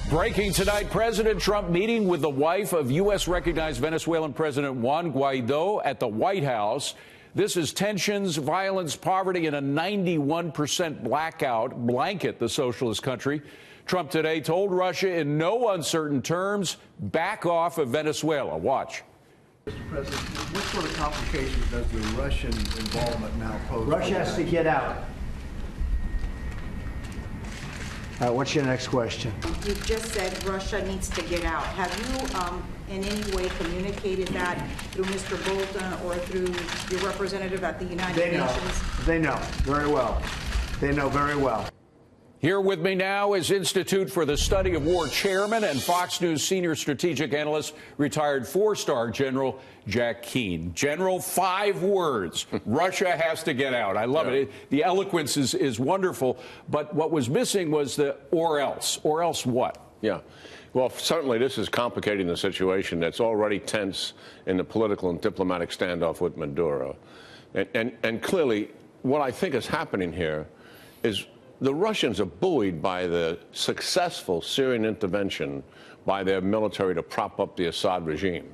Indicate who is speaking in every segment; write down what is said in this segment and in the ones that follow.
Speaker 1: Breaking tonight, President Trump meeting with the wife of U.S. recognized Venezuelan President Juan Guaido at the White House. This is tensions, violence, poverty, and a 91% blackout blanket the socialist country. Trump today told Russia in no uncertain terms, back off of Venezuela. Watch.
Speaker 2: Mr. President, what sort of complications does the Russian involvement now pose?
Speaker 3: Russia has to get out. What's your next question?
Speaker 4: You just said Russia needs to get out. Have you in any way communicated that through Mr. Bolton or through your representative at the United Nations?
Speaker 3: They know very well. They know very well.
Speaker 1: Here with me now is Institute for the Study of War chairman and Fox News senior strategic analyst, retired four-star General Jack Keane. General, 5 words. Russia has to get out. I love it. The eloquence is wonderful. But what was missing was the or else. Or else what?
Speaker 5: Yeah. Well, certainly this is complicating the situation that's already tense in the political and diplomatic standoff with Maduro. And clearly, what I think is happening here is the Russians are buoyed by the successful Syrian intervention by their military to prop up the Assad regime.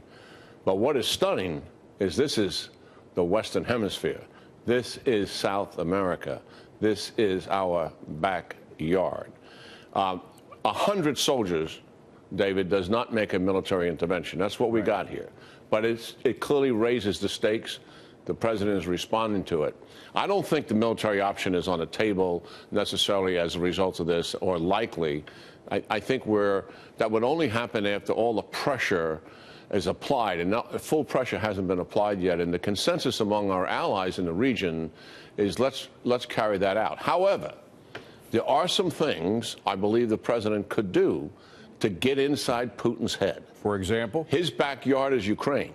Speaker 5: But what is stunning is this is the Western Hemisphere. This is South America. This is our backyard. 100 soldiers, David, does not make a military intervention. That's what we got here. But it clearly raises the stakes. The president is responding to it. I don't think the military option is on the table necessarily as a result of this, or likely. I think that would only happen after all the pressure is applied, and full pressure hasn't been applied yet. And the consensus among our allies in the region is let's carry that out. However, there are some things I believe the president could do to get inside Putin's head.
Speaker 1: For example?
Speaker 5: His backyard is Ukraine.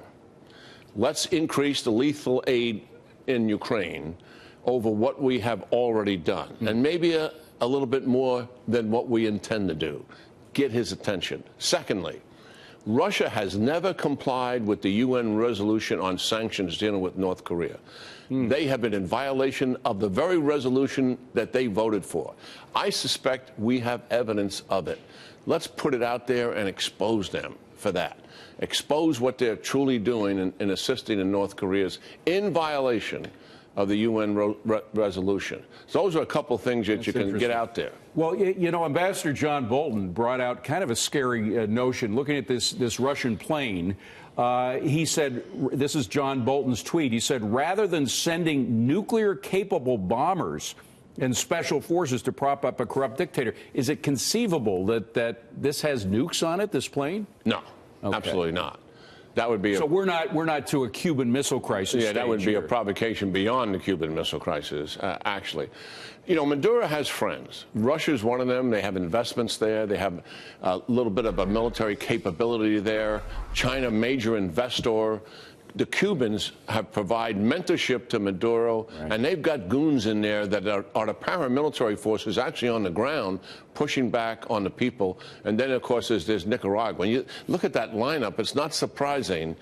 Speaker 5: Let's increase the lethal aid in Ukraine over what we have already done, and maybe a little bit more than what we intend to do. Get his attention. Secondly, Russia has never complied with the UN resolution on sanctions dealing with North Korea. They have been in violation of the very resolution that they voted for. I suspect we have evidence of it. Let's put it out there and expose them for that. Expose what they're truly doing in assisting in North Korea's in violation of the UN resolution. So those are a couple things that you can get out there.
Speaker 1: Well, you know, Ambassador John Bolton brought out kind of a scary notion. Looking at this Russian plane, he said, this is John Bolton's tweet, he said, rather than sending nuclear-capable bombers and special forces to prop up a corrupt dictator, is it conceivable that this has nukes on it, this plane?
Speaker 5: No, absolutely not. That would be
Speaker 1: so we're not to a Cuban Missile Crisis.
Speaker 5: Yeah, that would be a provocation beyond the Cuban Missile Crisis, actually. You know, Maduro has friends. Russia's one of them. They have investments there. They have a little bit of a military capability there. China, major investor. The Cubans have provided mentorship to Maduro, and they've got goons in there that are the paramilitary forces actually on the ground pushing back on the people. And then, of course, there's Nicaragua. When you look at that lineup, it's not surprising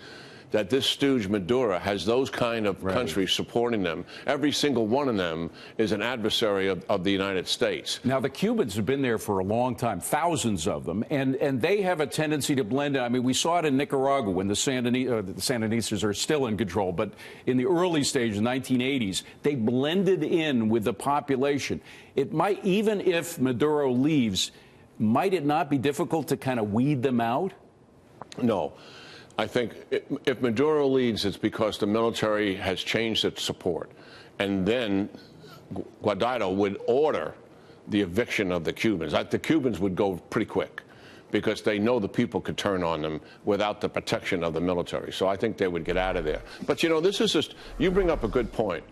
Speaker 5: that this stooge Maduro has those kind of countries supporting them. Every single one of them is an adversary of the United States.
Speaker 1: Now, the Cubans have been there for a long time, thousands of them, and they have a tendency to blend in. I mean, we saw it in Nicaragua when the Sandinistas are still in control, but in the early stages, 1980s, they blended in with the population. It might, even if Maduro leaves, might it not be difficult to kind of weed them out?
Speaker 5: No. I think if Maduro leads, it's because the military has changed its support. And then Guaido would order the eviction of the Cubans. The Cubans would go pretty quick because they know the people could turn on them without the protection of the military. So I think they would get out of there. But, you know, this is just, you bring up a good point.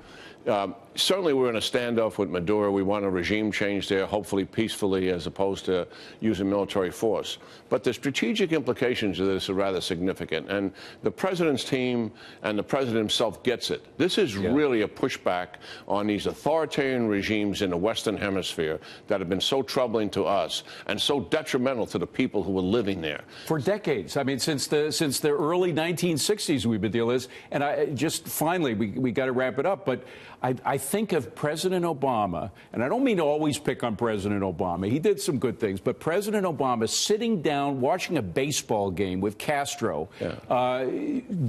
Speaker 5: Certainly we're in a standoff with Maduro. We want a regime change there, hopefully peacefully, as opposed to using military force. But the strategic implications of this are rather significant. And the president's team and the president himself gets it. This is really a pushback on these authoritarian regimes in the Western Hemisphere that have been so troubling to us and so detrimental to the people who were living there.
Speaker 1: For decades. I mean, since the early 1960s, we've been dealing with this. And just finally, we got to wrap it up. But I think of President Obama, and I don't mean to always pick on President Obama. He did some good things, but President Obama sitting down, watching a baseball game with Castro,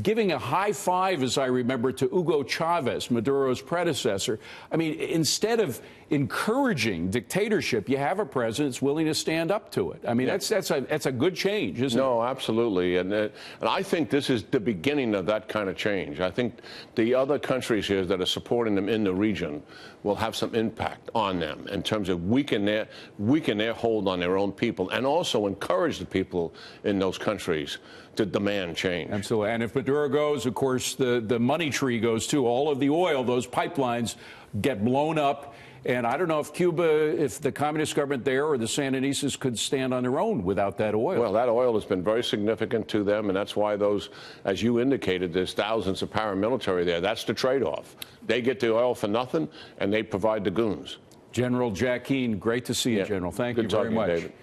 Speaker 1: giving a high five, as I remember, to Hugo Chavez, Maduro's predecessor. I mean, instead of encouraging dictatorship, you have a president that's willing to stand up to it. I mean, that's a good change, isn't it?
Speaker 5: No, absolutely. And I think this is the beginning of that kind of change. I think the other countries here that are supporting them in the region will have some impact on them in terms of weaken their hold on their own people, and also encourage the people in those countries to demand change.
Speaker 1: Absolutely. And if Maduro goes, of course, the money tree goes too. All of the oil, those pipelines get blown up. And I don't know if Cuba, if the communist government there or the Sandinistas could stand on their own without that oil.
Speaker 5: Well, that oil has been very significant to them, and that's why those, as you indicated, there's thousands of paramilitary there. That's the trade-off. They get the oil for nothing, and they provide the goons.
Speaker 1: General Jack Keane, great to see you, General. Thank you very much.
Speaker 5: David.